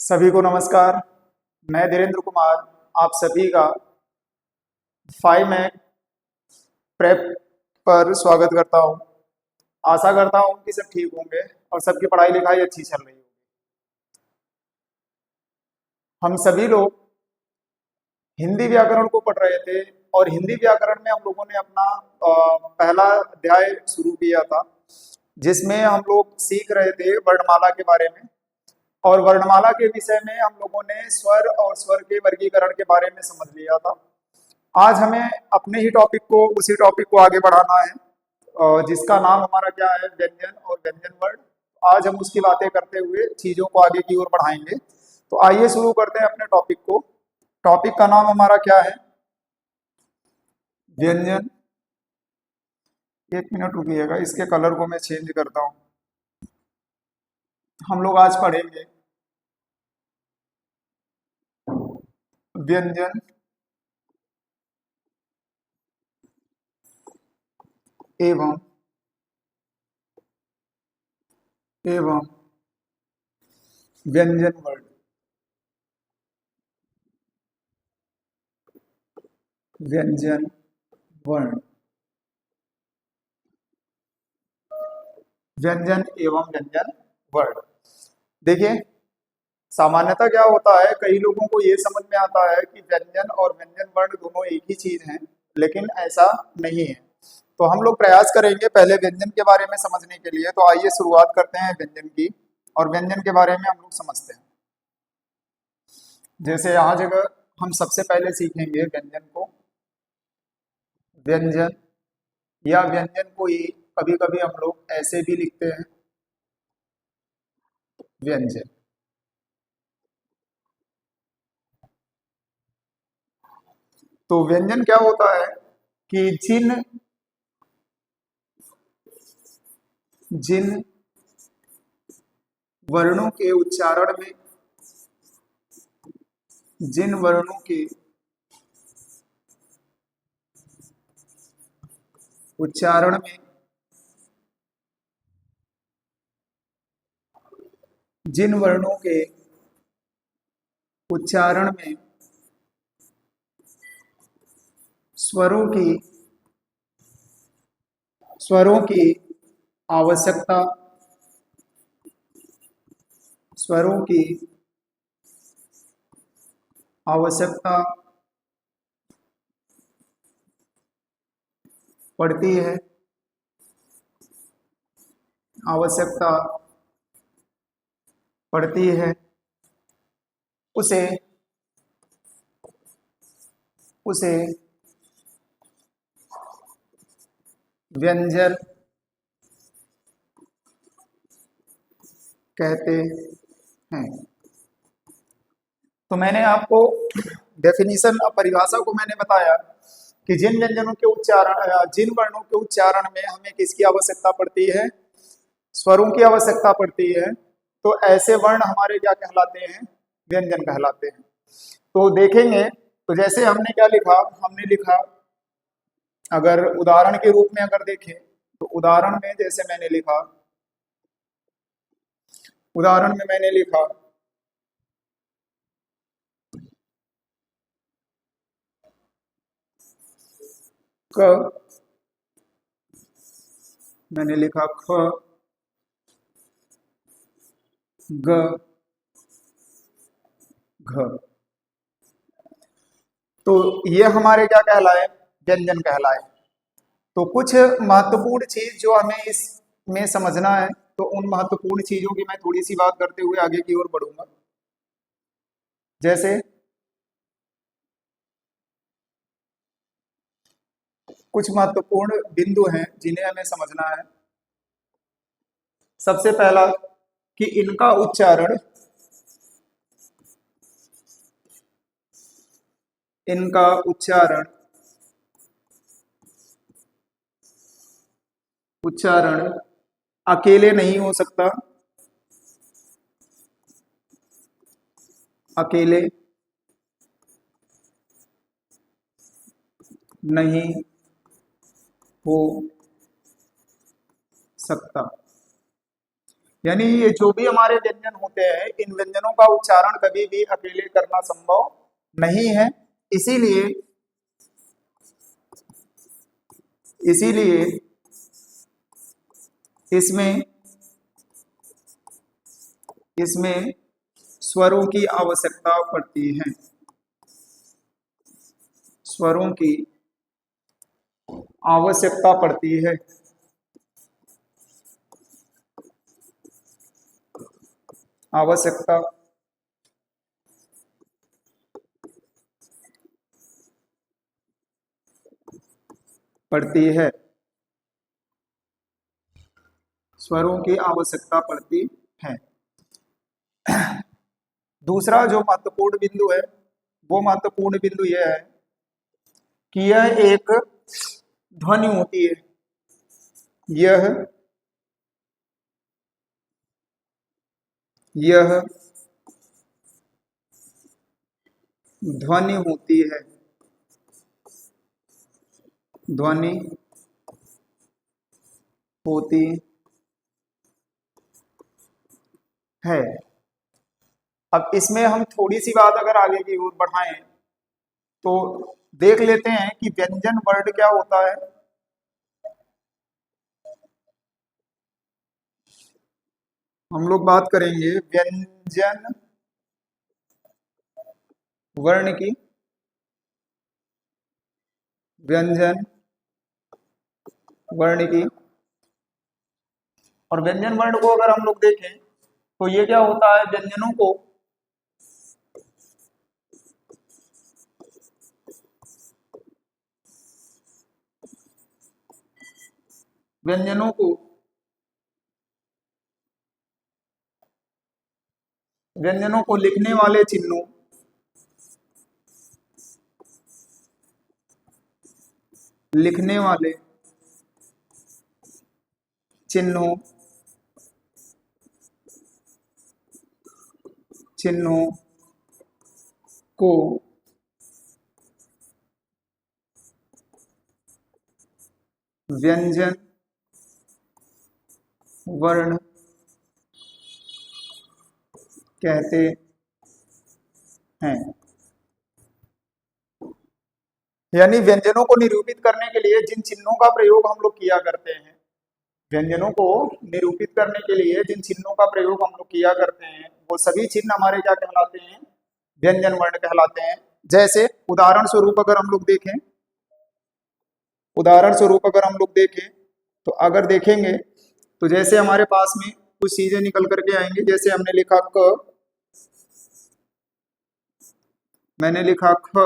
सभी को नमस्कार। मैं धीरेन्द्र कुमार आप सभी का 5 मैक प्रेप पर स्वागत करता हूं। आशा करता हूं कि सब ठीक होंगे और सबकी पढ़ाई लिखाई अच्छी चल रही होगी। हम सभी लोग हिंदी व्याकरण को पढ़ रहे थे और हिंदी व्याकरण में हम लोगों ने अपना पहला अध्याय शुरू किया था, जिसमें हम लोग सीख रहे थे वर्णमाला के बारे में। और वर्णमाला के विषय में हम लोगों ने स्वर और स्वर के वर्गीकरण के बारे में समझ लिया था। आज हमें अपने ही उसी टॉपिक को आगे बढ़ाना है, जिसका नाम हमारा क्या है, व्यंजन और व्यंजन वर्ण। आज हम उसकी बातें करते हुए चीजों को आगे की ओर बढ़ाएंगे। तो आइए शुरू करते हैं अपने टॉपिक को। टॉपिक का नाम हमारा क्या है, व्यंजन। 1 मिनट रुकिएगा, इसके कलर को मैं चेंज करता हूं। हम लोग आज पढ़ेंगे व्यंजन एवं व्यंजन वर्ण। व्यंजन वर्ण, व्यंजन एवं व्यंजन वर्ण। देखिए, सामान्यतः क्या होता है, कई लोगों को ये समझ में आता है कि व्यंजन और व्यंजन वर्ण दोनों एक ही चीज हैं, लेकिन ऐसा नहीं है। तो हम लोग प्रयास करेंगे पहले व्यंजन के बारे में समझने के लिए। तो आइए शुरुआत करते हैं व्यंजन की, और व्यंजन के बारे में हम लोग समझते हैं। जैसे यहाँ जगह हम सबसे पहले सीखेंगे व्यंजन को। व्यंजन या व्यंजन को ही कभी कभी हम लोग ऐसे भी लिखते हैं, व्यंजन। तो व्यंजन क्या होता है कि जिन वर्णों के उच्चारण में जिन वर्णों के उच्चारण में जिन वर्णों के उच्चारण में स्वरों की आवश्यकता स्वरों की आवश्यकता पड़ती है आवश्यकता पड़ती है उसे उसे व्यंजन कहते हैं। तो मैंने आपको डेफिनेशन, परिभाषा को मैंने बताया कि जिन वर्णों के उच्चारण में हमें किसकी आवश्यकता पड़ती है, स्वरों की आवश्यकता पड़ती है, तो ऐसे वर्ण हमारे क्या कहलाते हैं, व्यंजन कहलाते हैं। तो देखेंगे, तो जैसे हमने लिखा, अगर उदाहरण के रूप में अगर देखें, तो उदाहरण में जैसे मैंने लिखा क, मैंने लिखा ख, ग, घ। तो ये हमारे क्या कहलाए, व्यंजन कहलाए। तो कुछ महत्वपूर्ण चीज जो हमें इसमें समझना है, तो उन महत्वपूर्ण चीजों की मैं थोड़ी सी बात करते हुए आगे की ओर बढ़ूंगा। जैसे कुछ महत्वपूर्ण बिंदु हैं जिन्हें हमें समझना है। सबसे पहला कि इनका उच्चारण अकेले नहीं हो सकता, अकेले नहीं हो सकता। यानी ये जो भी हमारे व्यंजन होते हैं, इन व्यंजनों का उच्चारण कभी भी अकेले करना संभव नहीं है। इसीलिए इसीलिए इसमें इसमें स्वरों की आवश्यकता पड़ती है। स्वरों की आवश्यकता पड़ती है। आवश्यकता पड़ती है। स्वरों की आवश्यकता पड़ती है। दूसरा जो महत्वपूर्ण बिंदु है, वो महत्वपूर्ण बिंदु यह है कि यह एक ध्वनि होती है। यह यह ध्वनि होती है। ध्वनि होती है। अब इसमें हम थोड़ी सी बात अगर आगे की ओर बढ़ाएं तो देख लेते हैं कि व्यंजन वर्ण क्या होता है। हम लोग बात करेंगे व्यंजन वर्ण की। व्यंजन वर्ण की। और व्यंजन वर्ण को अगर हम लोग देखें तो ये क्या होता है, व्यंजनों को व्यंजनों को व्यंजनों को लिखने वाले चिन्हों लिखने वाले चिन्हों चिन्हों को व्यंजन वर्ण कहते हैं। यानी व्यंजनों को निरूपित करने के लिए जिन चिन्हों का प्रयोग हम लोग किया करते हैं, व्यंजनों को निरूपित करने के लिए जिन चिन्हों का प्रयोग हम लोग किया करते हैं, वो सभी चिन्ह हमारे क्या कहलाते हैं, व्यंजन वर्ण कहलाते हैं। जैसे उदाहरण स्वरूप अगर हम लोग देखें उदाहरण स्वरूप अगर हम लोग देखें तो अगर देखेंगे तो जैसे हमारे पास में कुछ चीजें निकल करके आएंगे। जैसे हमने लिखा क, मैंने लिखा ख,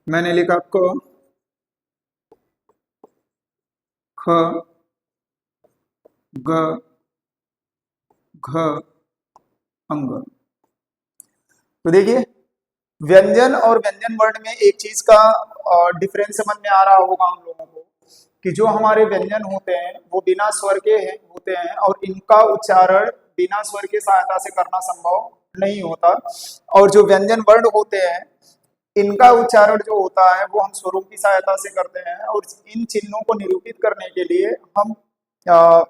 मैंने लिखा क, ख, ग, घ, अंग। तो देखिए व्यंजन और व्यंजन वर्ण में एक चीज का डिफरेंस समझ में आ रहा होगा हम लोगों को कि जो हमारे व्यंजन होते हैं वो बिना स्वर के होते हैं और इनका उच्चारण बिना स्वर के सहायता से करना संभव नहीं होता। और जो व्यंजन वर्ण होते हैं इनका उच्चारण जो होता है वो हम स्वरों की सहायता से करते हैं। और इन चिन्हों को निरूपित करने के लिए हम अ,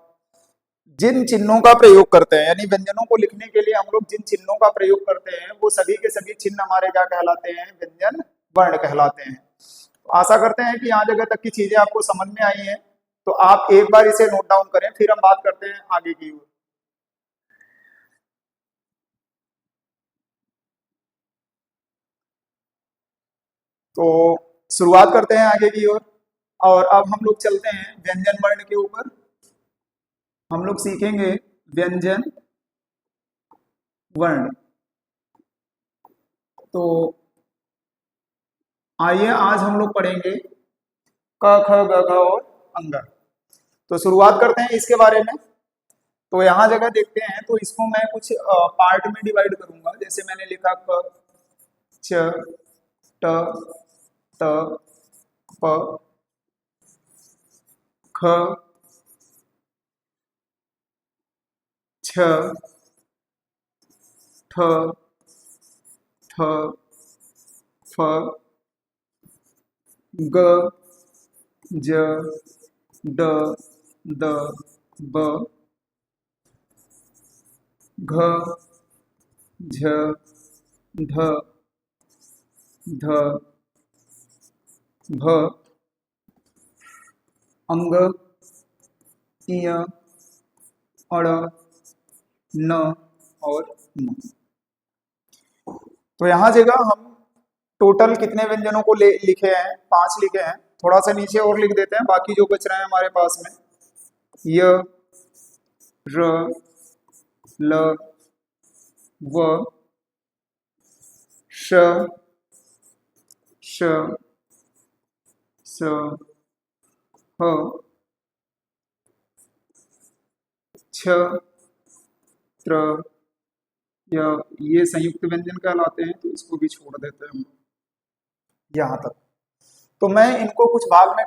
जिन चिन्हों का प्रयोग करते हैं, यानी व्यंजनों को लिखने के लिए हम लोग जिन चिन्हों का प्रयोग करते हैं वो सभी के सभी चिन्ह हमारे क्या कहलाते हैं, व्यंजन वर्ण कहलाते हैं। तो आशा करते हैं कि यहाँ जगह तक की चीजें आपको समझ में आई हैं। तो आप एक बार इसे नोट डाउन करें, फिर हम बात करते हैं आगे की ओर। तो शुरुआत करते हैं आगे की ओर। और अब हम लोग चलते हैं व्यंजन वर्ण के ऊपर। हम लोग सीखेंगे व्यंजन वर्ण। तो आइए आज हम लोग पढ़ेंगे क, ख, ग, घ और अंग। तो शुरुआत करते हैं इसके बारे में। तो यहाँ जगह देखते हैं तो इसको मैं कुछ पार्ट में डिवाइड करूंगा। जैसे मैंने लिखा क, च, ट, त, प, ख, छ, ठ, ठ, फ, ग, ज, ड, द, ब, घ, झ, ढ, ध, भ, अंग, इय, अड़, न और म। तो यहां जगह हम टोटल कितने व्यंजनों को लिखे हैं? 5 लिखे हैं। थोड़ा सा नीचे और लिख देते हैं बाकी जो बच रहे हैं हमारे पास में। य, र, ल, व, श, श, स, ह, छ, त्र, य। ये संयुक्त व्यंजन कहलाते हैं, तो इसको भी छोड़ देते हैं हम यहां तक। तो मैं इनको कुछ भाग में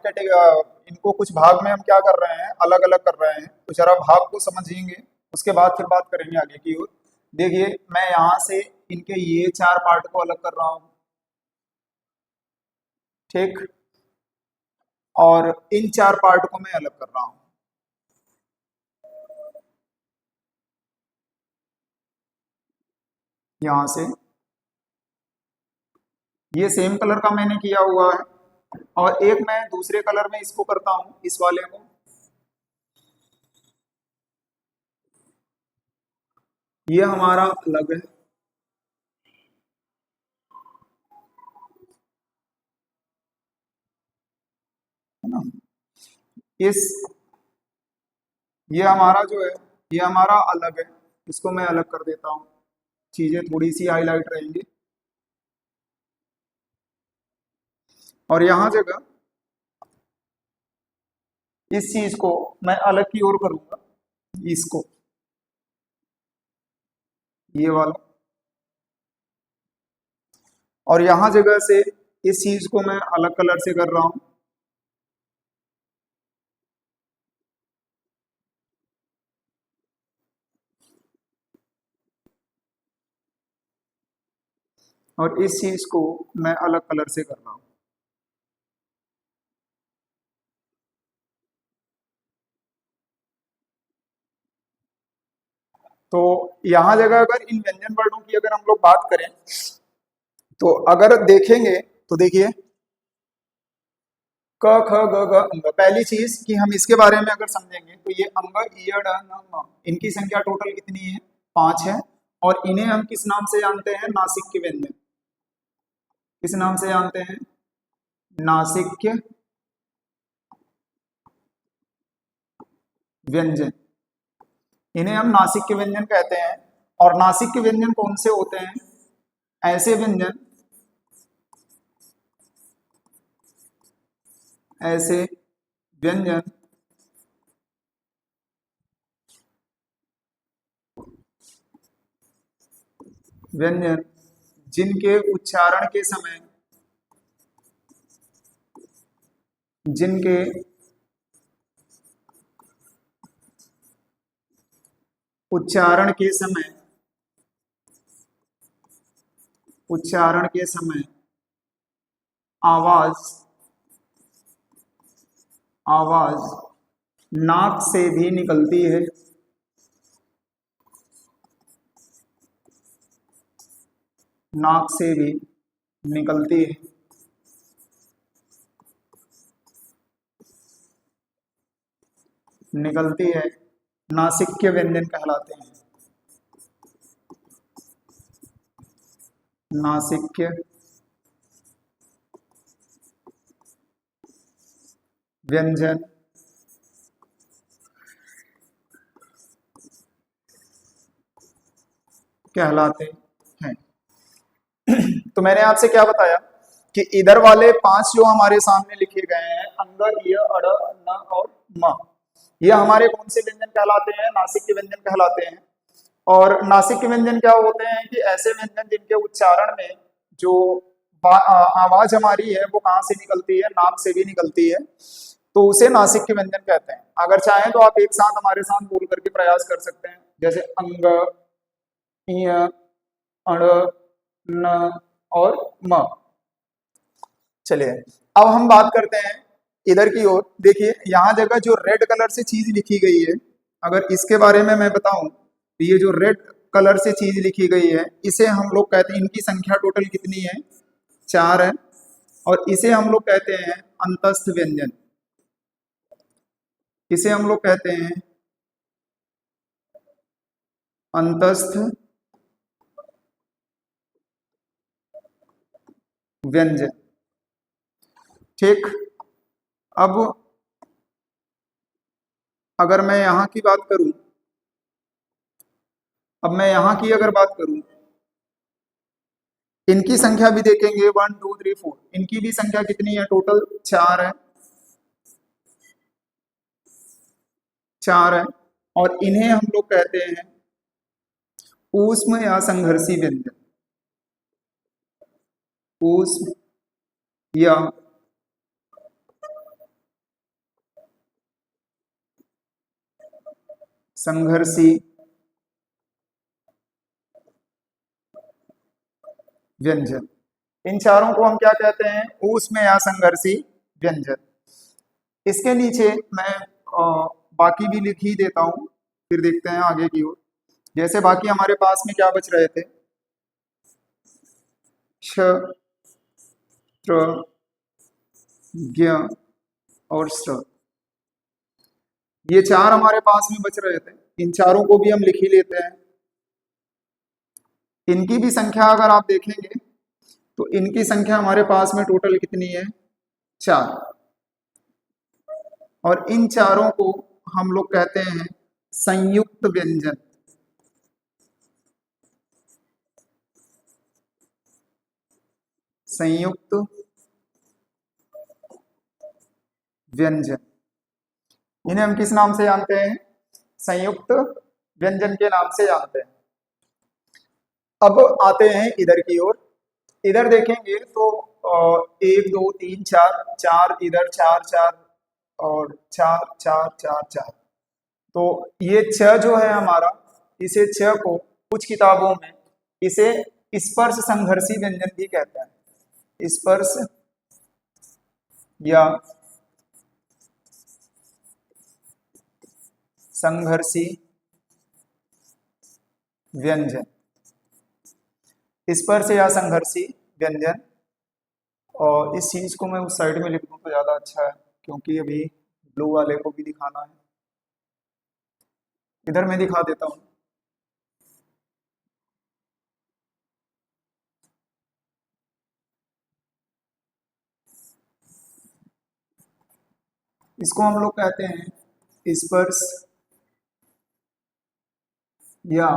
इनको कुछ भाग में हम क्या कर रहे हैं, अलग अलग कर रहे हैं। तो जरा भाग को समझेंगे, उसके बाद फिर बात करेंगे आगे की ओर। देखिए मैं यहां से इनके ये 4 पार्ट को अलग कर रहा हूं, ठीक, और इन 4 पार्ट को मैं अलग कर रहा हूं। यहां से ये सेम कलर का मैंने किया हुआ है, और एक मैं दूसरे कलर में इसको करता हूं, इस वाले को। ये हमारा अलग है ना। इस ये हमारा जो है, ये हमारा अलग है, इसको मैं अलग कर देता हूँ। चीजें थोड़ी सी हाईलाइट रहेंगी। और यहां जगह इस चीज को मैं अलग की ओर करूंगा, इसको, ये वाला। और यहां जगह से इस चीज को मैं अलग कलर से कर रहा हूं। और इस चीज को मैं अलग कलर से कर रहा हूं। तो यहां जगह अगर इन व्यंजन वर्णों की अगर हम लोग बात करें, तो अगर देखेंगे तो देखिए क, ख, ग, घ, अंग। पहली चीज कि हम इसके बारे में अगर समझेंगे तो ये अंग, ईय, ड, न, म, इनकी संख्या टोटल कितनी है? 5 है। और इन्हें हम किस नाम से जानते हैं? नासिक के व्यंजन। किस नाम से जानते हैं? नासिक्य व्यंजन। इन्हें हम नासिक्य व्यंजन कहते हैं। और नासिक्य व्यंजन कौन से होते हैं? ऐसे व्यंजन, ऐसे व्यंजन व्यंजन जिनके उच्चारण के समय, जिनके उच्चारण के समय, उच्चारण के समय आवाज, आवाज नाक से भी निकलती है, नाक से भी निकलती है, निकलती है, नासिक्य व्यंजन कहलाते हैं। नासिक्य व्यंजन कहलाते हैं। तो मैंने आपसे क्या बताया कि इधर वाले 5 जो हमारे सामने लिखे गए हैं, अंग, इ, अड़, न और म, ये हमारे कौन से व्यंजन कहलाते हैं? नासिक्य व्यंजन कहलाते हैं। और नासिक्य व्यंजन क्या होते हैं कि ऐसे व्यंजन जिनके उच्चारण में जो आवाज हमारी है वो कहाँ से निकलती है? नाक से भी निकलती है, तो उसे नासिक्य व्यंजन कहते हैं। अगर चाहें तो आप एक साथ हमारे साथ बोल करके प्रयास कर सकते हैं, जैसे अंग, इय, अड़, न और म। चलिए अब हम बात करते हैं इधर की ओर। देखिए यहाँ जगह जो रेड कलर से चीज लिखी गई है, अगर इसके बारे में मैं बताऊं तो ये जो रेड कलर से चीज लिखी गई है इसे हम लोग कहते हैं, इनकी संख्या टोटल कितनी है, 4 है। और इसे हम लोग कहते हैं अंतस्थ व्यंजन। इसे हम लोग कहते हैं अंतस्थ व्यंजन। ठीक। अब अगर मैं यहाँ की बात करूं, अब मैं यहाँ की अगर बात करूं, इनकी संख्या भी देखेंगे 1 2 3 4, इनकी भी संख्या कितनी है, टोटल 4 है, 4 है। और इन्हें हम लोग कहते हैं ऊष्म या संघर्षी व्यंजन। ऊष्म या संघर्षी व्यंजन। इन चारों को हम क्या कहते हैं, ऊष्म या संघर्षी व्यंजन। इसके नीचे मैं बाकी भी लिख ही देता हूं, फिर देखते हैं आगे की ओर। जैसे बाकी हमारे पास में क्या बच रहे थे, क्ष, त्र, ज्ञ और स्र, ये 4 हमारे पास में बच रहे थे। इन चारों को भी हम लिख ही लेते हैं। इनकी भी संख्या अगर आप देखेंगे तो इनकी संख्या हमारे पास में टोटल कितनी है, 4। और इन चारों को हम लोग कहते हैं संयुक्त व्यंजन। संयुक्त व्यंजन, इन्हें हम किस नाम से जानते हैं, संयुक्त व्यंजन के नाम से जानते हैं। अब आते हैं इधर की ओर। इधर देखेंगे तो 1 2 3 4, 4 इधर, 4 4 और 4 4 4 4। तो ये 6 जो है हमारा, इसे 6 को कुछ किताबों में इसे स्पर्श संघर्षी व्यंजन भी कहते हैं। स्पर्श या संघर्षी व्यंजन, स्पर्श या संघर्षी व्यंजन। और इस चीज को मैं उस साइड में लिख दूं तो ज्यादा अच्छा है, क्योंकि अभी ब्लू वाले को भी दिखाना है। इधर मैं दिखा देता हूं। इसको हम लोग कहते हैं स्पर्श या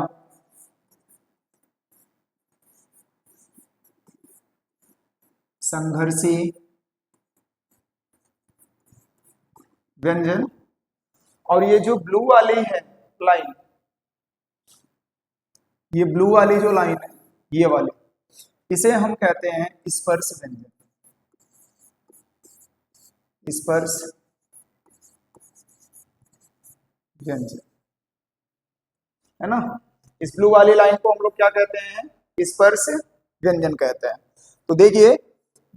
संघर्षी व्यंजन। और ये जो ब्लू वाली है लाइन, ये ब्लू वाली जो लाइन है, ये वाली, इसे हम कहते हैं स्पर्श व्यंजन। स्पर्श व्यंजन, है ना। इस ब्लू वाली लाइन को हम लोग क्या कहते हैं, स्पर्श व्यंजन कहते हैं। तो देखिए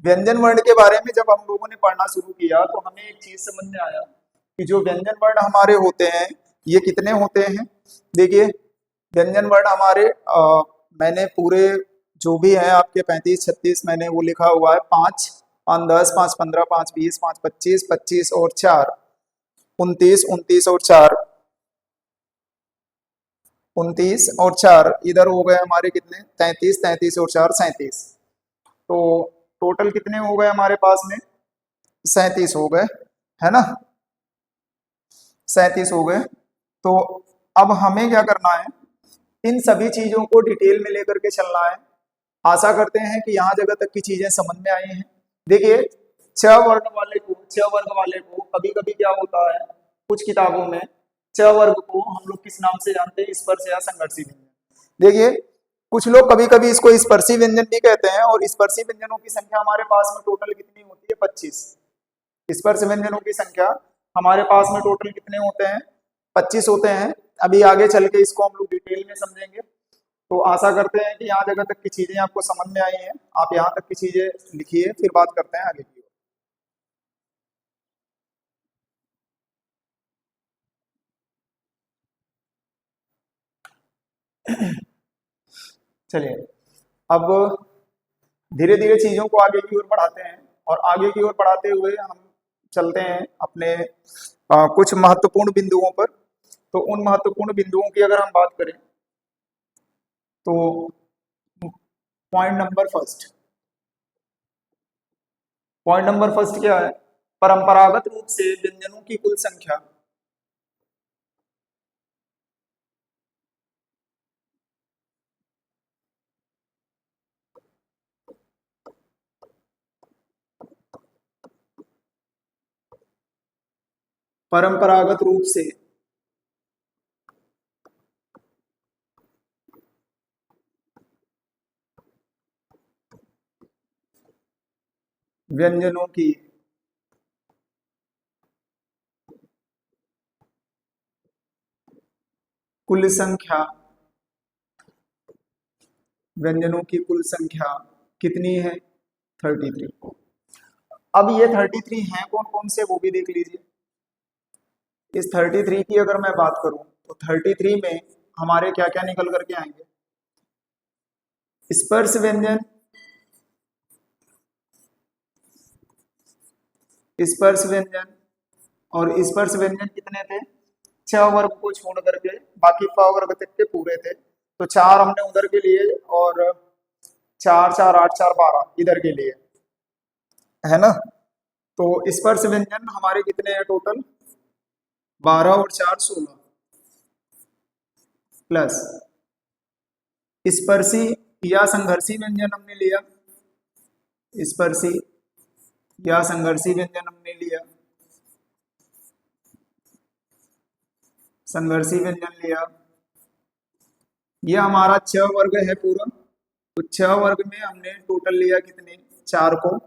व्यंजन वर्ण के बारे में जब हम लोगों ने पढ़ना शुरू किया तो हमें एक चीज समझ में आया कि जो व्यंजन वर्ण हमारे होते हैं ये कितने होते हैं। देखिए व्यंजन वर्ण हमारे मैंने पूरे जो भी है आपके 35 36 मैंने वो लिखा हुआ है, 5 5 10 5 15 5 20 5 25 25 और 4 29 29 और 4 29 और 4 इधर हो गए हमारे कितने, 33 33 और 4 37। तो टोटल कितने हो गए हमारे पास में, 37 हो गए, है ना, 37 हो गए। तो अब हमें क्या करना है, इन सभी चीजों को डिटेल में लेकर के चलना है। आशा करते हैं कि यहाँ जगह तक की चीजें समझ में आई हैं। देखिए 6 वर्ण वाले को, 6 वर्ग वाले को कभी कभी क्या होता है, कुछ किताबों में 6 वर्ग को हम लोग किस नाम से जानते हैं, स्पर्श या संघर्षी व्यंजन। देखिए कुछ लोग कभी कभी इसको स्पर्शी व्यंजन भी कहते हैं। और स्पर्शी व्यंजनों की संख्या हमारे पास में टोटल कितनी होती है, 25। स्पर्श व्यंजनों की संख्या हमारे पास में टोटल कितने होते हैं, 25 होते हैं। अभी आगे चल के इसको हम लोग डिटेल में समझेंगे। तो आशा करते हैं कि यहाँ जगह तक की चीजें आपको समझ में आई हैं। आप यहाँ तक की चीजें लिखिए, फिर बात करते हैं आगे की ओर। चलिए, अब धीरे धीरे चीजों को आगे की ओर बढ़ाते हैं, और आगे की ओर बढ़ाते हुए हम चलते हैं अपने कुछ महत्वपूर्ण बिंदुओं पर। तो उन महत्वपूर्ण बिंदुओं की अगर हम बात करें तो पॉइंट नंबर फर्स्ट क्या है? परंपरागत रूप से व्यंजनों की कुल संख्या परंपरागत रूप से व्यंजनों की कुल संख्या व्यंजनों की कुल संख्या कितनी है? 33। अब ये 33 हैं कौन कौन से, वो भी देख लीजिए। इस 33 की अगर मैं बात करूं तो 33 में हमारे क्या क्या निकल करके आएंगे? स्पर्श व्यंजन, स्पर्श व्यंजन, और स्पर्श व्यंजन कितने थे? 6 वर्ग को छोड़ करके बाकी वर्ग तक के पूरे थे। तो 4 हमने उधर के लिए, और 4 4 8 4 12 इधर के लिए, है ना। तो स्पर्श व्यंजन हमारे कितने हैं टोटल? 12 और 4 16, प्लस स्पर्शी या संघर्षी व्यंजन हमने लिया, स्पर्शी या संघर्षी व्यंजन हमने लिया, संघर्षी व्यंजन लिया। यह हमारा 6 वर्ग है पूरा। तो 6 वर्ग में हमने टोटल लिया कितने? 4 को।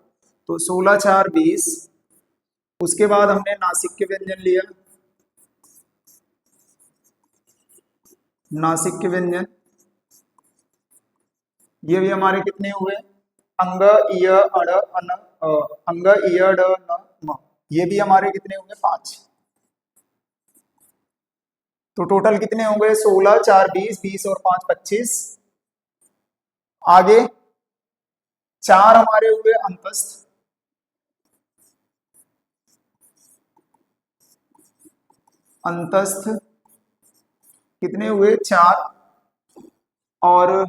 तो 16 4 20। उसके बाद हमने नासिक के व्यंजन लिया, नासिक के व्यंजन। ये भी हमारे कितने हुए? अंग इय अड़ अन अंग इय ड न म। ये भी हमारे कितने होंगे? 5। तो टोटल कितने हो गए? 16 4 20, 20 और 5 25। आगे 4 हमारे हुए अंतस्थ, अंतस्थ कितने हुए? 4। और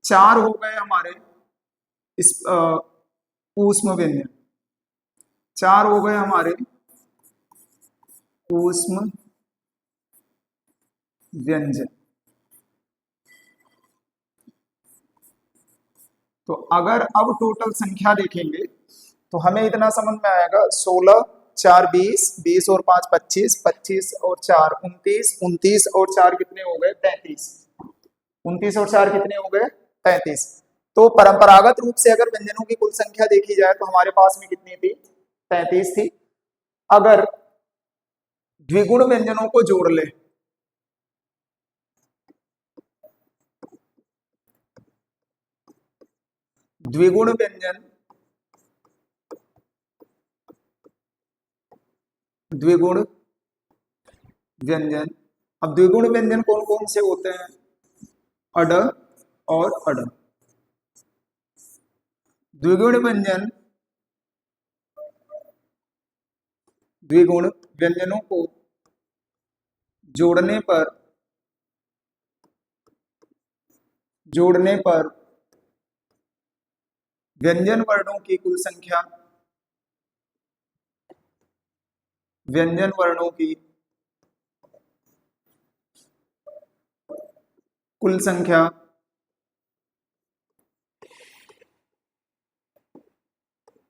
4 हो गए हमारे इस ऊष्म व्यंजन, 4 हो गए हमारे ऊष्म व्यंजन। तो अगर अब टोटल संख्या देखेंगे तो हमें इतना समझ में आएगा, 16 4 20, 20 और 5 25, 25 और 4 29, 29 और 4 कितने हो गए? 33। 29 और 4 कितने हो गए? 33। तो परंपरागत रूप से अगर व्यंजनों की कुल संख्या देखी जाए तो हमारे पास में कितनी थी? 33 थी। अगर द्विगुण व्यंजनों को जोड़ ले, द्विगुण व्यंजन, द्विगुण व्यंजन। अब द्विगुण व्यंजन कौन कौन से होते हैं? अड और अड। द्विगुण व्यंजन, द्विगुण व्यंजनों को जोड़ने पर, जोड़ने पर व्यंजन वर्णों की कुल संख्या, व्यंजन वर्णों की कुल संख्या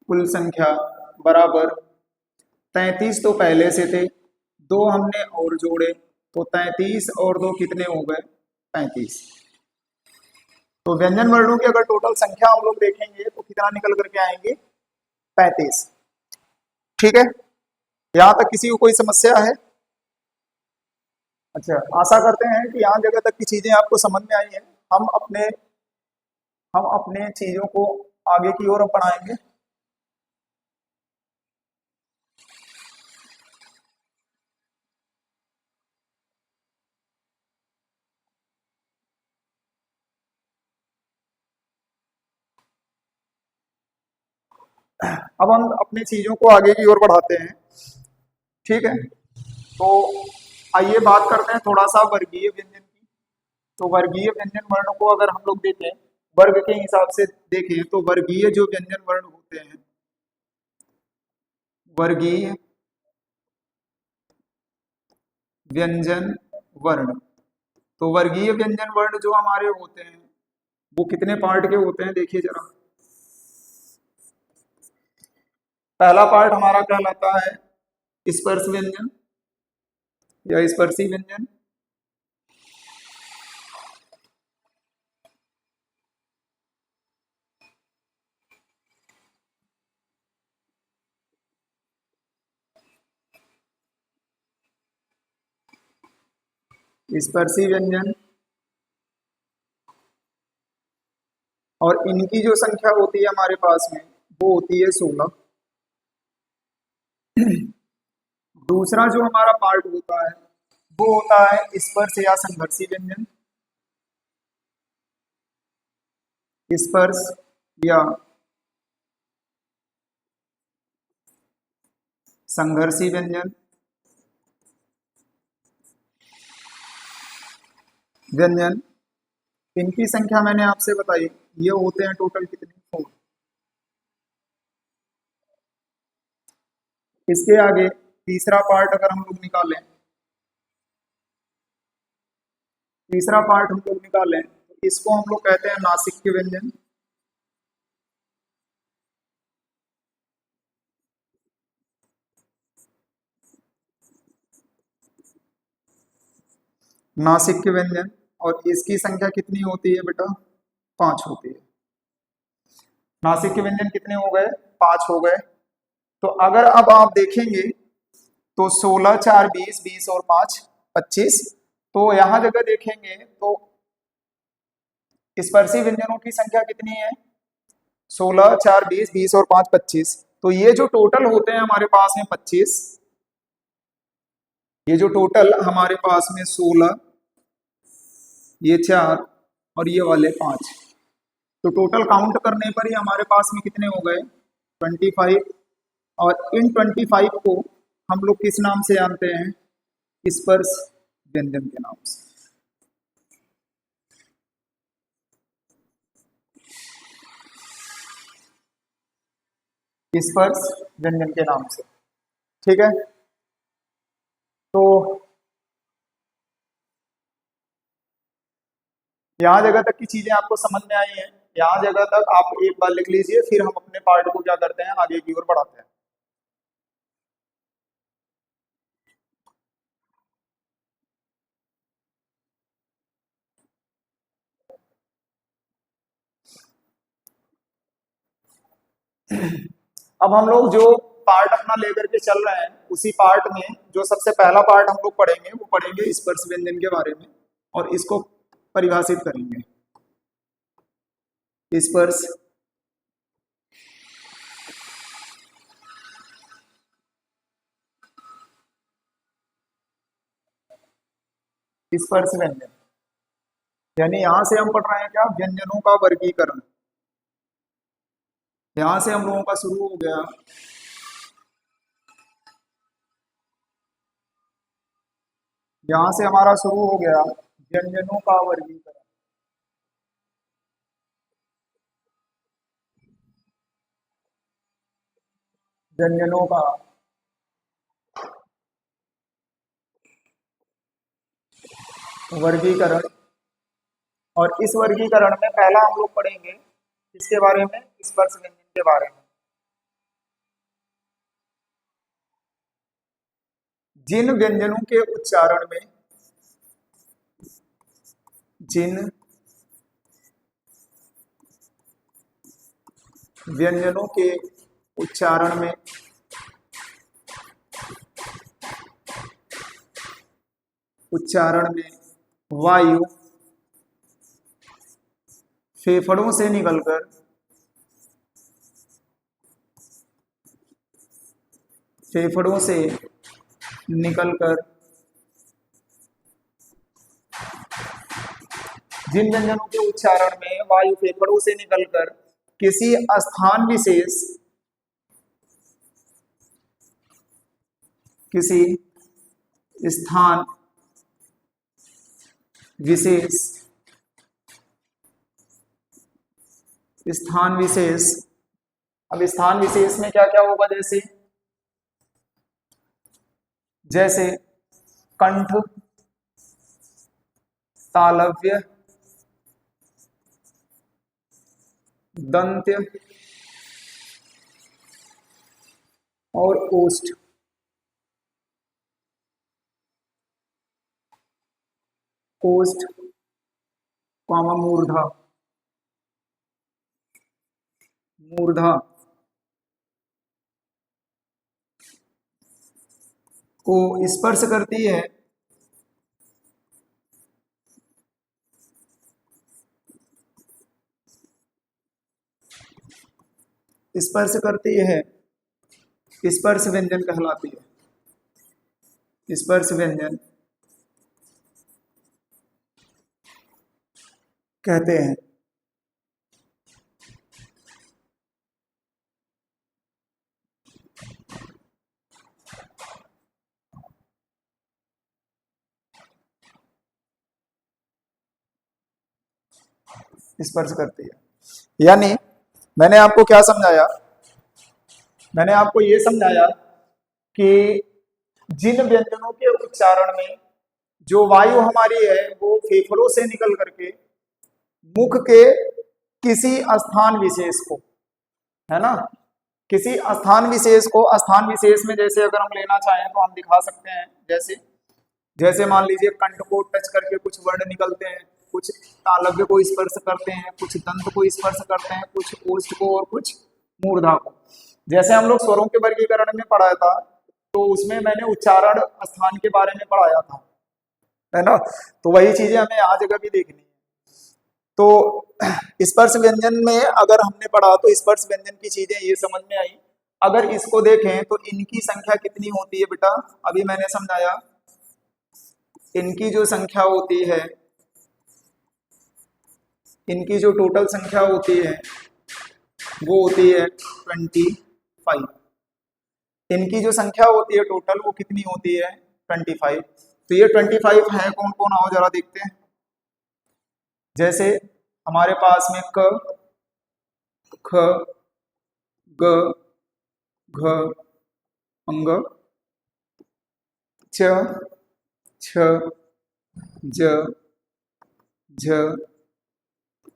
कुल संख्या बराबर 33 तो पहले से थे, 2 हमने और जोड़े, तो 33 और 2 कितने हो गए? 35। तो व्यंजन वर्णों की अगर टोटल संख्या हम लोग देखेंगे तो कितना निकल करके आएंगे? 35। ठीक है, यहां तक किसी को कोई समस्या है? अच्छा, आशा करते हैं कि यहाँ जगह तक की चीजें आपको समझ में आई हैं। हम अपने हम अपने चीजों को आगे की ओर बढ़ाएंगे। अब हम अपनी चीजों को आगे की ओर बढ़ाते हैं। ठीक है, तो आइए बात करते हैं थोड़ा सा वर्गीय व्यंजन की। तो वर्गीय व्यंजन वर्ण को अगर हम लोग देखें, वर्ग के हिसाब से देखें, तो वर्गीय जो व्यंजन वर्ण होते हैं, वर्गीय व्यंजन वर्ण, तो वर्गीय व्यंजन वर्ण जो हमारे होते हैं वो कितने पार्ट के होते हैं, देखिए जरा। पहला पार्ट हमारा कहलाता है स्पर्श व्यंजन या स्पर्शी व्यंजन। स्पर्शी व्यंजन, और इनकी जो संख्या होती है हमारे पास में वो होती है 16। दूसरा जो हमारा पार्ट होता है वो होता है स्पर्श या संघर्षी व्यंजन। स्पर्श या संघर्षी व्यंजन, व्यंजन इनकी संख्या मैंने आपसे बताई, ये होते हैं टोटल कितने, 4। इसके आगे तीसरा पार्ट अगर हम लोग निकालें, तीसरा पार्ट हम लोग निकालें तो इसको हम लोग कहते हैं नासिक्य व्यंजन। नासिक्य व्यंजन, और इसकी संख्या कितनी होती है बेटा, 5 होती है। नासिक्य व्यंजन कितने हो गए, 5 हो गए। तो अगर अब आप देखेंगे तो 16 4 20, 20 और 5 25। तो यहां जगह देखेंगे तो स्पर्शी व्यंजनों की संख्या कितनी है, 16 4 20, 20 और 5 25। तो ये जो टोटल होते हैं हमारे पास में 25, ये जो टोटल हमारे पास में 16, ये 4 और ये वाले 5, तो टोटल काउंट करने पर ही हमारे पास में कितने हो गए, 25। और इन 25 को हम लोग किस नाम से जानते हैं, स्पर्श व्यंजन के नाम से। स्पर्श व्यंजन के नाम से। ठीक है, तो यहाँ जगह तक की चीजें आपको समझ में आई हैं। यहाँ जगह तक आप एक बार लिख लीजिए, फिर हम अपने पार्ट को क्या करते हैं, आगे की ओर बढ़ाते हैं। अब हम लोग जो पार्ट अपना लेकर के चल रहे हैं, उसी पार्ट में जो सबसे पहला पार्ट हम लोग पढ़ेंगे वो पढ़ेंगे स्पर्श व्यंजन के बारे में, और इसको परिभाषित करेंगे। स्पर्श स्पर्श व्यंजन, यानी यहां से हम पढ़ रहे हैं क्या, व्यंजनों का वर्गीकरण। यहां से हम लोगों का शुरू हो गया यहां से हमारा शुरू हो गया व्यंजनों का वर्गीकरण। व्यंजनों का वर्गीकरण, और इस वर्गीकरण में पहला हम लोग पढ़ेंगे इसके बारे में, स्पर्श व्यंजन के बारे में। जिन व्यंजनों के उच्चारण में, जिन व्यंजनों के उच्चारण में उच्चारण में वायु फेफड़ों से निकलकर फेफड़ों से निकलकर जिन व्यंजनों के उच्चारण में वायु फेफड़ों से निकलकर किसी स्थान विशेष किसी स्थान विशेष स्थान विशेष अब स्थान विशेष में क्या क्या होगा, जैसे जैसे कंठ, तालव्य, दंत्य और ओष्ठ। ओष्ठ कामा मूर्धा, मूर्धा को स्पर्श करती है स्पर्श करती है स्पर्श व्यंजन कहलाती है। स्पर्श व्यंजन कहते हैं। स्पर्श करती है, यानी मैंने आपको क्या समझाया, मैंने आपको ये समझाया कि जिन व्यंजनों के उच्चारण में जो वायु हमारी है वो फेफड़ों से निकल करके मुख के किसी स्थान विशेष को, है ना, किसी स्थान विशेष को, स्थान विशेष में जैसे अगर हम लेना चाहें तो हम दिखा सकते हैं, जैसे जैसे मान लीजिए कंठ को टच करके कुछ वर्ण निकलते हैं, कुछ तालव्य को स्पर्श करते हैं, कुछ दंत को स्पर्श करते हैं, कुछ ओष्ठ को और कुछ मूर्धा को। जैसे हम लोग स्वरों के वर्गीकरण में पढ़ाया था तो उसमें मैंने उच्चारण स्थान के बारे में पढ़ाया था, है ना, तो वही चीजें हमें यहाँ जगह भी देखनी है। तो स्पर्श व्यंजन में अगर हमने पढ़ा तो स्पर्श व्यंजन की चीजें ये समझ में आई। अगर इसको देखें तो इनकी संख्या कितनी होती है बेटा, अभी मैंने समझाया, इनकी जो संख्या होती है, इनकी जो टोटल संख्या होती है वो होती है 25। इनकी जो संख्या होती है टोटल वो कितनी होती है 25। तो ये 25 है कौन कौन, आओ जरा देखते हैं। जैसे हमारे पास में क, ख, ग, घ, अंग, च, छ, ज, झ,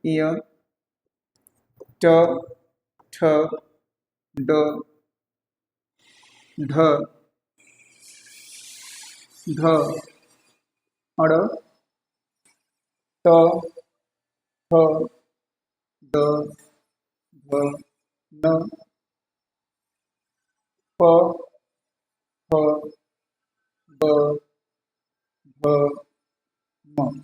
य, ट, ठ, ड, ढ, ध, अड़, ट, ठ, ड, ध, न, प, फ, ब, भ, म।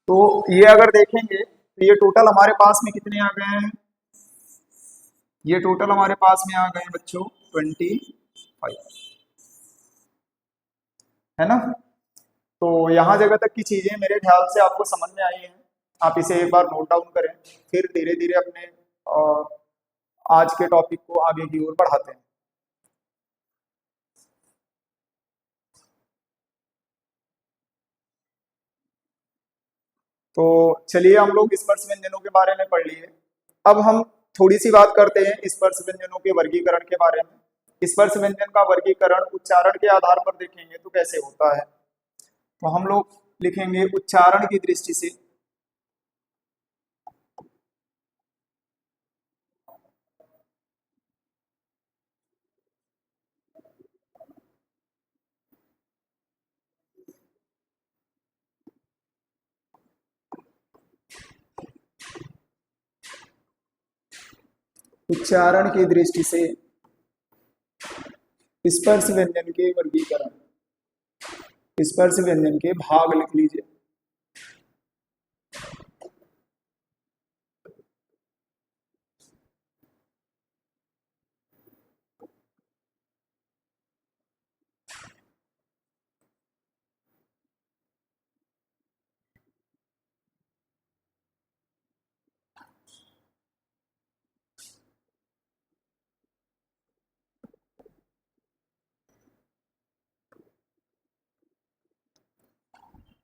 तो ये अगर देखेंगे तो ये टोटल हमारे पास में कितने आ गए हैं, ये टोटल हमारे पास में आ गए हैं बच्चों 25, है ना। तो यहाँ जगह तक की चीजें मेरे ख्याल से आपको समझ में आई हैं। आप इसे एक बार नोट डाउन करें, फिर धीरे धीरे अपने आज के टॉपिक को आगे की ओर बढ़ाते हैं। तो चलिए हम लोग स्पर्श व्यंजनों के बारे में पढ़ लिए। अब हम थोड़ी सी बात करते हैं स्पर्श व्यंजनों के वर्गीकरण के बारे में। स्पर्श व्यंजन का वर्गीकरण उच्चारण के आधार पर देखेंगे तो कैसे होता है, तो हम लोग लिखेंगे उच्चारण की दृष्टि से उच्चारण की दृष्टि से स्पर्श व्यंजन के वर्गीकरण, स्पर्श व्यंजन के भाग लिख लीजिए।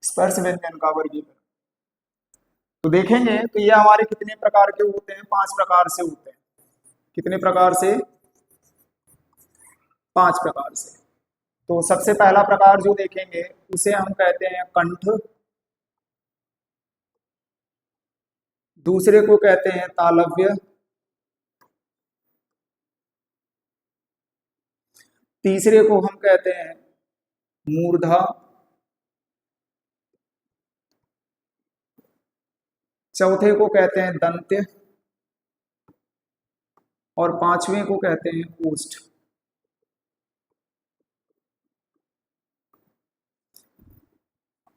स्पर्श व्यंजन का वर्गीकरण तो देखेंगे तो ये हमारे कितने प्रकार के होते हैं, 5 प्रकार से होते हैं। कितने प्रकार से? 5 प्रकार से। तो सबसे पहला प्रकार जो देखेंगे उसे हम कहते हैं कंठ, दूसरे को कहते हैं तालव्य, तीसरे को हम कहते हैं मूर्धा, चौथे को कहते हैं दंत्य और पांचवें को कहते हैं ओष्ठ।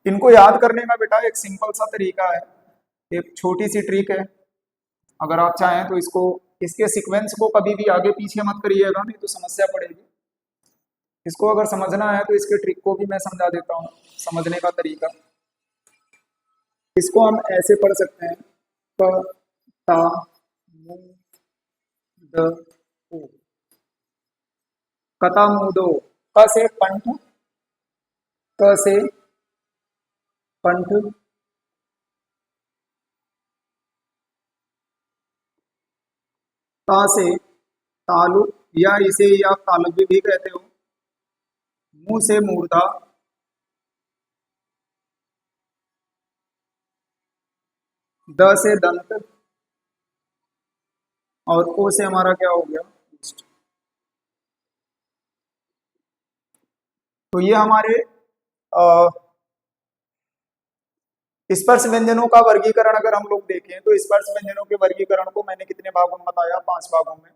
इनको याद करने का बेटा एक सिंपल सा तरीका है, एक छोटी सी ट्रिक है। अगर आप चाहें तो इसके सीक्वेंस को कभी भी आगे पीछे मत करिएगा, नहीं तो समस्या पड़ेगी। इसको अगर समझना है तो इसके ट्रिक को भी मैं समझा देता हूँ, समझने का तरीका। इसको हम ऐसे पढ़ सकते हैं क ता मु द ओ, कता मुदो। क से कंठ, क से कंठ, ता से तालु या इसे या तालव्य भी कहते हो, मुंह से मूर्धा, द से दंत और ओ से हमारा क्या हो गया? ओष्ठ। तो ये हमारे स्पर्श व्यंजनों का वर्गीकरण अगर हम लोग देखें तो स्पर्श व्यंजनों के वर्गीकरण को मैंने कितने भागों में बताया? 5 भागों में।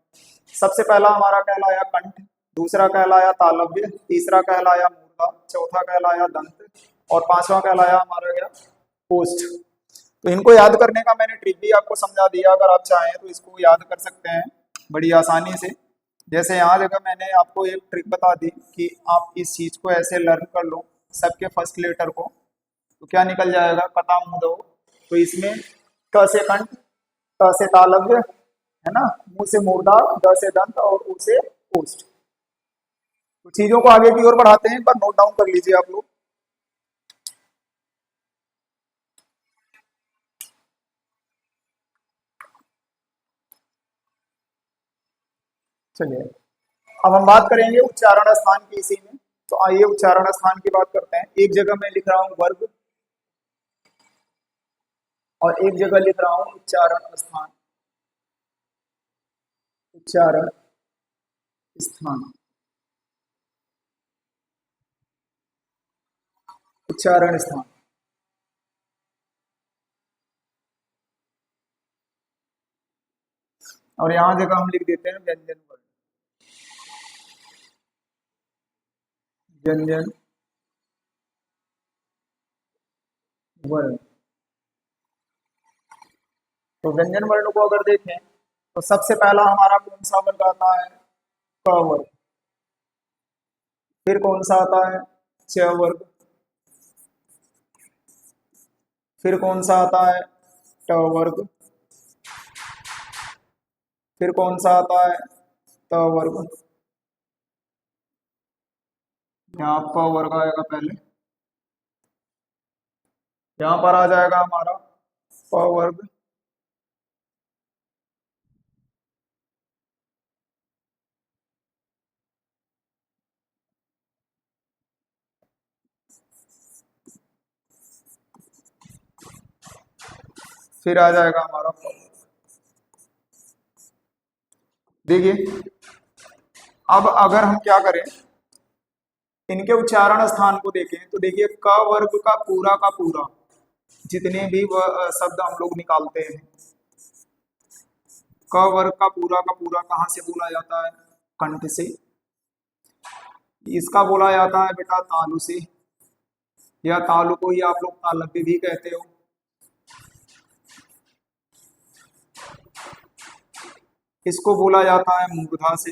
सबसे पहला हमारा कहलाया कंठ, दूसरा कहलाया तालव्य, तीसरा कहलाया मूर्धा, चौथा कहलाया दंत और पांचवा कहलाया हमारा क्या? ओष्ठ। तो इनको याद करने का मैंने ट्रिक भी आपको समझा दिया, अगर आप चाहें तो इसको याद कर सकते हैं बड़ी आसानी से। जैसे यहाँ जगह मैंने आपको एक ट्रिक बता दी कि आप इस चीज को ऐसे लर्न कर लो, सबके फर्स्ट लेटर को, तो क्या निकल जाएगा? कता मुदो। तो इसमें क से कंठ, त से तालव्य, है ना, मु से मूर्धा, द से दंत और उ से ओष्ठ। तो चीजों को आगे की ओर बढ़ाते हैं, पर नोट डाउन कर लीजिए आप लोग। चलिए अब हम बात करेंगे उच्चारण स्थान की इसी में। तो आइए उच्चारण स्थान की बात करते हैं। एक जगह मैं लिख रहा हूं वर्ग और एक जगह लिख रहा हूं उच्चारण स्थान, उच्चारण स्थान, उच्चारण स्थान। और यहां जगह हम लिख देते हैं व्यंजन वर्ण, व्यंजन वर्ण। तो व्यंजन वर्ण को अगर देखें तो सबसे पहला हमारा कौन सा वर्ग आता है? क वर्ग। फिर कौन सा आता है? च वर्ग। फिर कौन सा आता है? ट वर्ग। फिर कौन सा आता है? त वर्ग। यहाँ प वर्ग आएगा पहले, यहाँ पर आ जाएगा हमारा प वर्ग। फिर आ जाएगा हमारा प। देखिए अब अगर हम क्या करें, इनके उच्चारण स्थान को देखें तो देखिए क वर्ग का पूरा जितने भी शब्द हम लोग निकालते हैं, क वर्ग का पूरा कहाँ से बोला जाता है? कंठ से। इसका बोला जाता है बेटा तालु से, या तालु को ही आप लोग तालव्य भी कहते हो। इसको बोला जाता है मूर्धा से,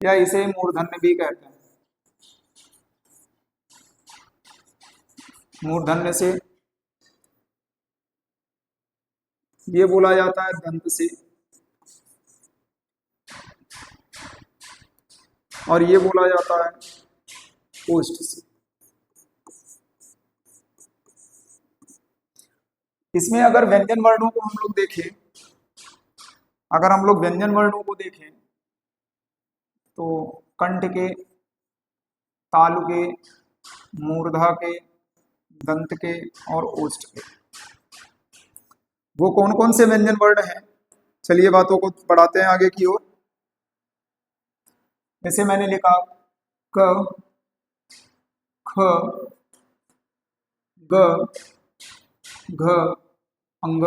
या इसे मूर्धन्य भी कहते हैं। मूर्धन्य से। ये बोला जाता है दंत से, और ये बोला जाता है ओष्ठ से। इसमें अगर व्यंजन वर्णों को हम लोग देखें, अगर हम लोग व्यंजन वर्णों को देखें तो कंठ के, तालु के, मूर्धा के, दंत के और ओष्ठ के, वो कौन कौन से व्यंजन वर्ण हैं? चलिए बातों को बढ़ाते हैं आगे की ओर। जैसे मैंने लिखा क, ख, ग, घ, अंग,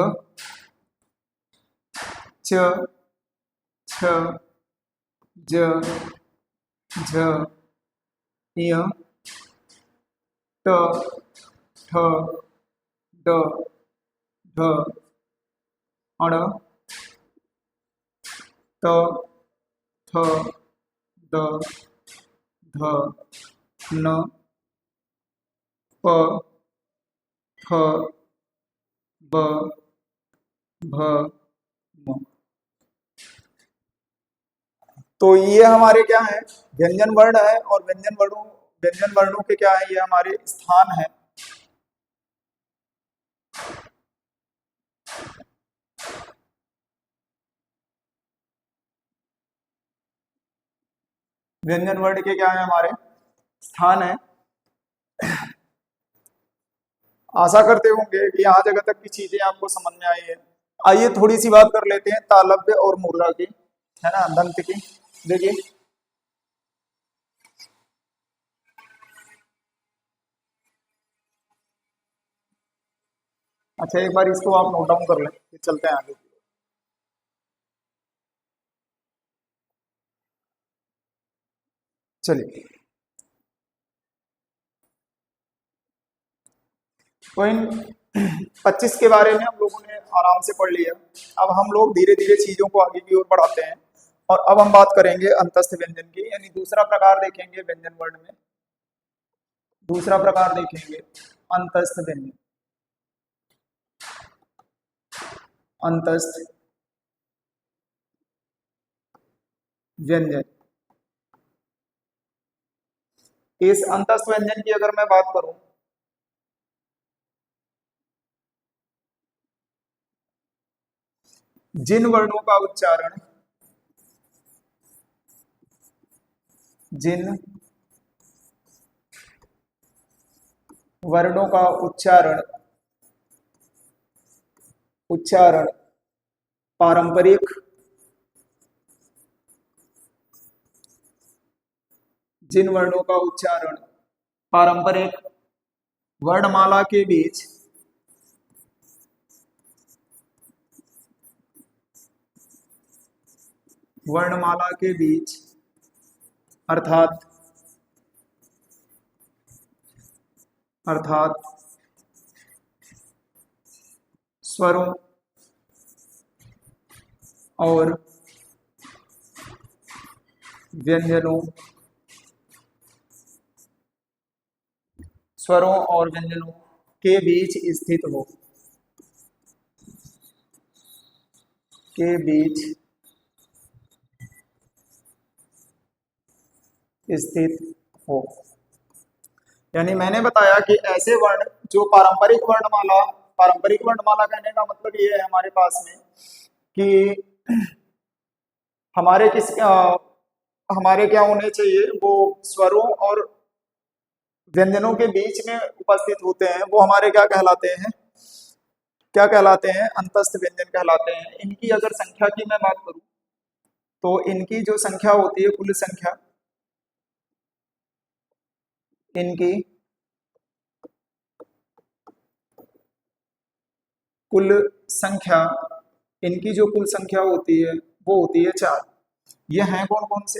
च, छ, ज, झ, य, ट, ठ, ड, ढ, अण, त, थ, द, ध, न, प, फ, ब, भ, म। तो ये हमारे क्या है? व्यंजन वर्ण है, और व्यंजन वर्णों के क्या है? ये हमारे स्थान है। व्यंजन वर्ण के क्या है? हमारे स्थान है। आशा करते होंगे कि यहाँ जगह तक की चीजें आपको समझ में आई है। आइए थोड़ी सी बात कर लेते हैं तालव्य और मूर्धा की, है ना, दंत की। देखिए अच्छा, एक बार इसको आप नोट डाउन कर लें, फिर चलते हैं आगे। चलिए, तो इन 25 के बारे में हम लोगों ने आराम से पढ़ लिया। अब हम लोग धीरे धीरे चीजों को आगे की ओर बढ़ाते हैं, और अब हम बात करेंगे अंतस्थ व्यंजन की, यानी दूसरा प्रकार देखेंगे व्यंजन वर्ण में। दूसरा प्रकार देखेंगे अंतस्थ व्यंजन। अंतस्थ व्यंजन। इस अंतस्थ व्यंजन की अगर मैं बात करूं, जिन वर्णों का उच्चारण, जिन वर्णों का उच्चारण उच्चारण पारंपरिक जिन वर्णों का उच्चारण पारंपरिक वर्णमाला के बीच वर्णमाला के बीच अर्थात अर्थात स्वरों और व्यंजनों स्वरों और व्यंजनों के बीच स्थित हो, के बीच स्थित हो। यानी मैंने बताया कि ऐसे वर्ण जो पारंपरिक वर्णमाला कहने का मतलब ये है हमारे पास में कि हमारे हमारे क्या होने चाहिए, वो स्वरों और व्यंजनों के बीच में उपस्थित होते हैं, वो हमारे क्या कहलाते हैं? क्या कहलाते हैं? अंतस्थ व्यंजन कहलाते हैं। इनकी अगर संख्या की मैं बात करूं, तो इनकी जो संख्या होती है, कुल संख्या, इनकी कुल संख्या इनकी जो कुल संख्या होती है वो होती है 4। ये हैं कौन कौन से?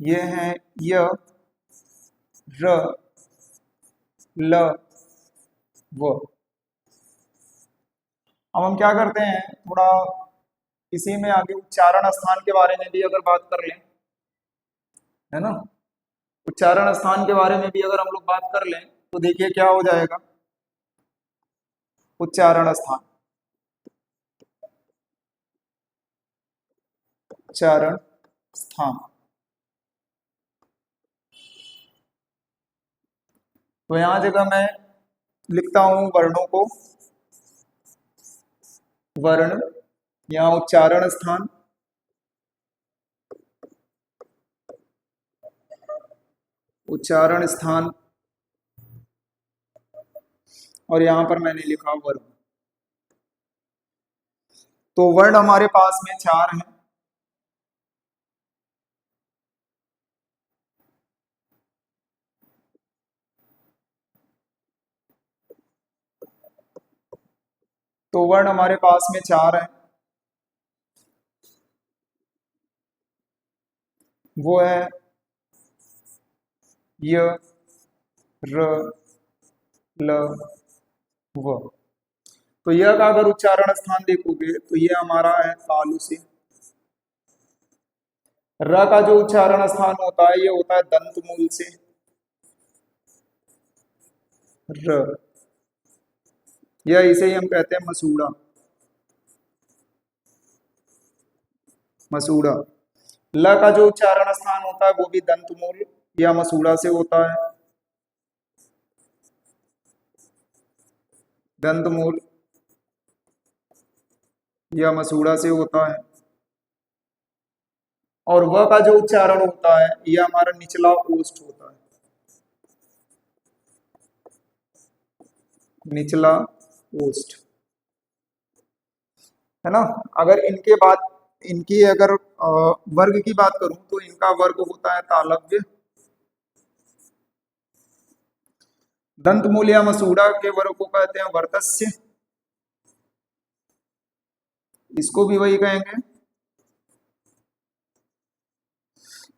ये हैं य, र, ल, व। अब हम क्या करते हैं, थोड़ा इसी में आगे उच्चारण स्थान के बारे में भी अगर बात कर लें, है ना, उच्चारण स्थान के बारे में भी अगर हम लोग बात कर लें तो देखिए क्या हो जाएगा। उच्चारण स्थान, उच्चारण स्थान। तो यहां जगह मैं लिखता हूं वर्णों को, वर्ण, यहाँ उच्चारण स्थान, उच्चारण स्थान, और यहां पर मैंने लिखा वर्ग। तो वर्ण हमारे पास में 4 हैं। तो वर्ण हमारे पास में 4 हैं। वो है य, र, ल, व। तो यह का अगर उच्चारण स्थान देखोगे तो ये हमारा है तालु से। र का जो उच्चारण स्थान होता है ये होता है दंत मूल से। र, या इसे ही हम कहते हैं मसूड़ा, मसूड़ा। ल का जो उच्चारण स्थान होता है वो भी दंत मूल या मसूड़ा से होता है, दंत मूल या मसूड़ा से होता है। और व का जो उच्चारण होता है यह हमारा निचला ओष्ठ होता है, निचला ओष्ठ, है ना। अगर इनके बाद इनकी अगर वर्ग की बात करूं तो इनका वर्ग होता है तालव्य। दंत मूल या मसूड़ा के वर्ग को कहते हैं वर्तस्य, इसको भी वही कहेंगे।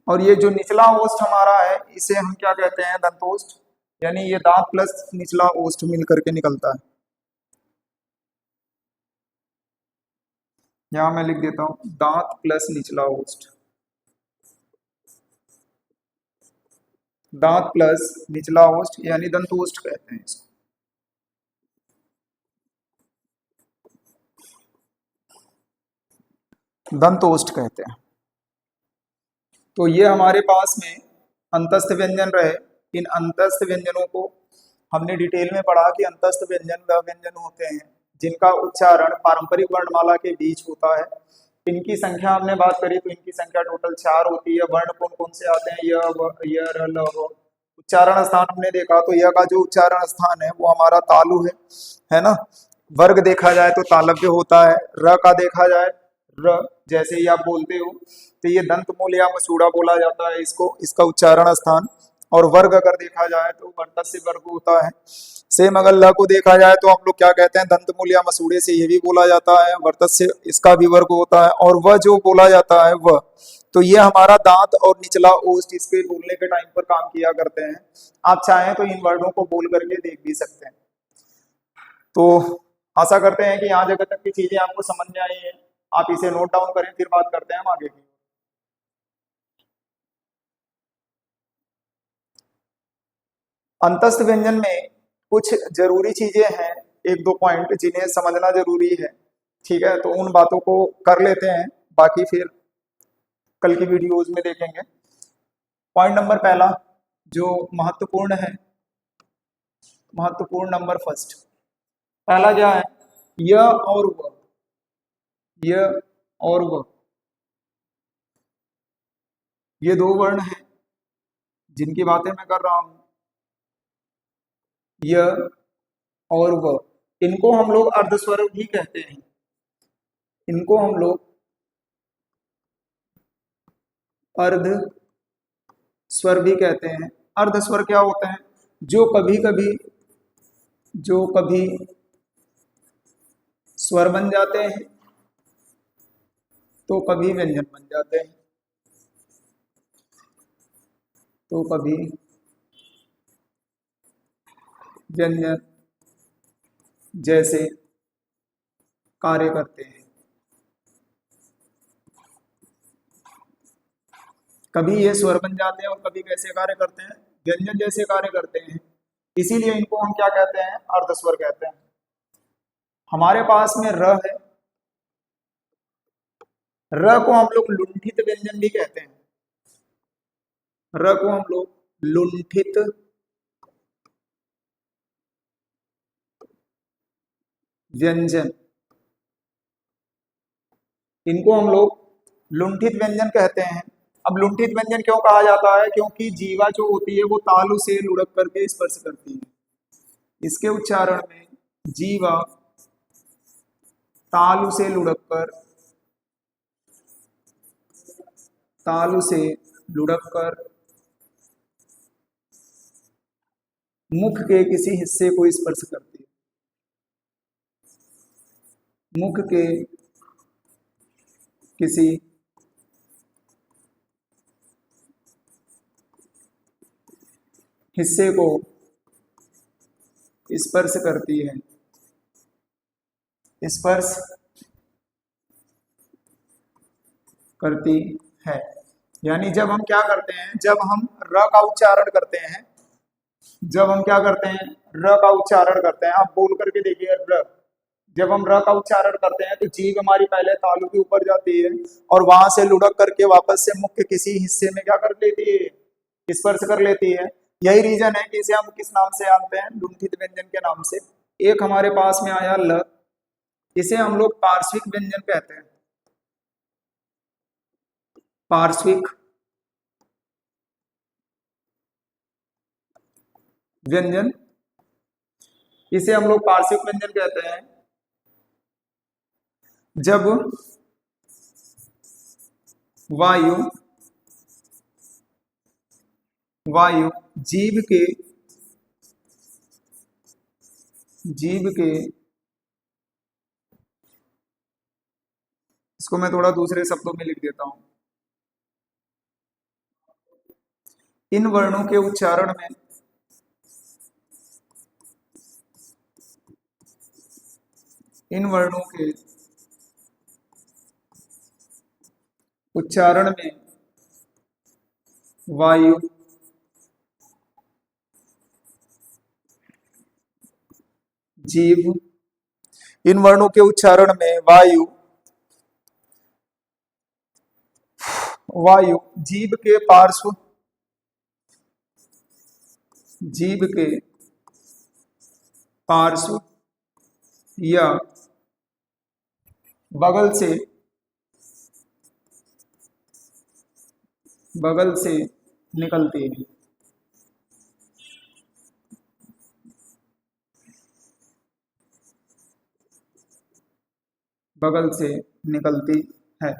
और ये जो निचला ओष्ठ हमारा है इसे हम क्या कहते हैं, दंतोष्ठ, यानी ये दांत प्लस निचला ओष्ठ मिलकर के निकलता है। यहां मैं लिख देता हूं दांत प्लस निचला ओष्ठ, दांत प्लस निचला ओष्ठ यानी दंतोष्ठ कहते हैं इसको। दंतोष्ठ कहते हैं। तो ये हमारे पास में अंतस्थ व्यंजन रहे। इन अंतस्थ व्यंजनों को हमने डिटेल में पढ़ा कि अंतस्थ व्यंजन वह व्यंजन होते हैं जिनका उच्चारण पारंपरिक वर्णमाला के बीच होता है। इनकी संख्या हमने बात करी तो इनकी संख्या टोटल 4 होती है। वर्ण कौन कौन से आते हैं, य, व, य, र, ल, व। उच्चारण स्थान हमने देखा तो य का जो उच्चारण स्थान है वो हमारा तालु है ना। वर्ग देखा जाए तो तालव्य होता है। र का देखा जाए, र जैसे ही आप बोलते हो तो ये दंत मूल या मसूड़ा बोला जाता है इसको, इसका उच्चारण स्थान। और वर्ग अगर देखा जाए तो वर्तस्य वर्ग होता है। सेम अगर ल को देखा जाए तो हम लोग क्या कहते हैं, दंत मूल या मसूड़े से ये भी बोला जाता है, वर्तस्य इसका भी वर्ग होता है। और वह जो बोला जाता है वह, तो ये हमारा दांत और निचला ओष्ठ इसके बोलने के टाइम पर काम किया करते हैं। आप चाहें तो इन वर्णों को बोल करके देख भी सकते हैं। तो आशा करते हैं कि यहाँ जगह तक की चीजें आपको समझ में आई है। आप इसे नोट डाउन करें, फिर बात करते हैं हम आगे की। अंतस्थ व्यंजन में कुछ जरूरी चीजें हैं, एक दो पॉइंट जिन्हें समझना जरूरी है। ठीक है, तो उन बातों को कर लेते हैं, बाकी फिर कल की वीडियोज में देखेंगे। पॉइंट नंबर पहला जो महत्वपूर्ण है, महत्वपूर्ण नंबर फर्स्ट, पहला क्या है, य और व, य और व, ये दो वर्ण हैं जिनकी बातें मैं कर रहा हूं, य और व। इनको हम लोग अर्धस्वर भी कहते हैं, इनको हम लोग अर्ध स्वर भी कहते हैं। अर्ध स्वर क्या होते हैं, जो कभी कभी स्वर बन जाते हैं तो कभी व्यंजन बन जाते हैं, तो कभी व्यंजन जैसे कार्य करते हैं। कभी ये स्वर बन जाते हैं और कभी कैसे कार्य करते हैं, व्यंजन जैसे कार्य करते हैं। इसीलिए इनको हम क्या कहते हैं, अर्धस्वर कहते हैं। हमारे पास में र है, र को हम लोग लुंठित व्यंजन भी कहते हैं। र को हम लोग लुंठित व्यंजन, इनको हम लोग लुंठित व्यंजन कहते हैं। अब लुंठित व्यंजन क्यों कहा जाता है, क्योंकि जीवा जो होती है वो तालु से लुढ़क करके स्पर्श करती है। इसके उच्चारण में जीवा तालु से लुढ़क कर, तालु से लुढ़क कर मुख के किसी हिस्से को स्पर्श करती है। मुख के किसी हिस्से को स्पर्श करती है, स्पर्श करती है। यानी जब हम क्या करते हैं, जब हम र का उच्चारण करते हैं, जब हम क्या करते हैं, र का उच्चारण करते हैं, आप बोल करके देखिए र। जब हम र का उच्चारण करते हैं तो जीभ हमारी पहले तालु के ऊपर जाती है और वहां से लुढ़क करके वापस से मुख के किसी हिस्से में क्या कर लेती है, स्पर्श कर लेती है। यही रीजन है कि इसे हम किस नाम से जानते हैं, लुंठित व्यंजन के नाम से। एक हमारे पास में आया ल, इसे हम लोग पार्श्विक व्यंजन कहते हैं। पार्श्विक व्यंजन, इसे हम लोग पार्श्विक व्यंजन कहते हैं। जब वायु वायु जीभ के इसको मैं थोड़ा दूसरे शब्दों में लिख देता हूं। इन वर्णों के उच्चारण में इन वर्णों के उच्चारण में वायु जीभ, इन वर्णों के उच्चारण में वायु जीभ के पार्श्व, जीभ के पार्श्व या बगल से निकलती है। बगल से निकलती है।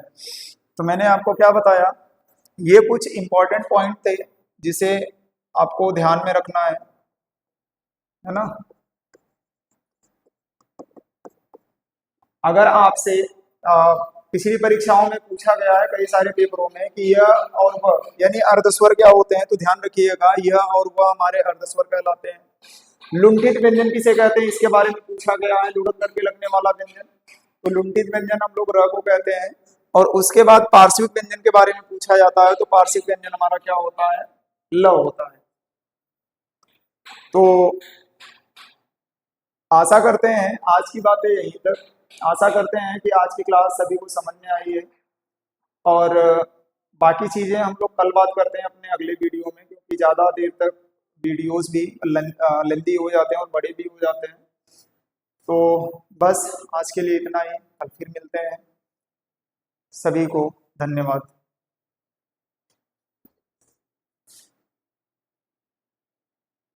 तो मैंने आपको क्या बताया, ये कुछ इंपॉर्टेंट पॉइंट थे जिसे आपको ध्यान में रखना है ना। अगर आपसे पिछली परीक्षाओं में पूछा गया है कई सारे पेपरों में कि यह और वह यानी अर्धस्वर क्या होते हैं, तो ध्यान रखिएगा यह और वह हमारे अर्धस्वर कहलाते हैं। लुंठित व्यंजन किसे कहते हैं, इसके बारे में पूछा गया है, लुढ़क करके लगने वाला व्यंजन। तो लुंठित व्यंजन हम लोग र को कहते हैं। और उसके बाद पार्श्विक व्यंजन के बारे में पूछा जाता है, तो पार्श्विक व्यंजन हमारा क्या होता है, ल होता है। तो आशा करते हैं आज की बातें यहीं तक। आशा करते हैं कि आज की क्लास सभी को समझ में आई है और बाकी चीजें हम लोग कल बात करते हैं अपने अगले वीडियो में, क्योंकि ज्यादा देर तक वीडियोस भी लेंथी हो जाते हैं और बड़े भी हो जाते हैं। तो बस आज के लिए इतना ही, कल फिर मिलते हैं। सभी को धन्यवाद।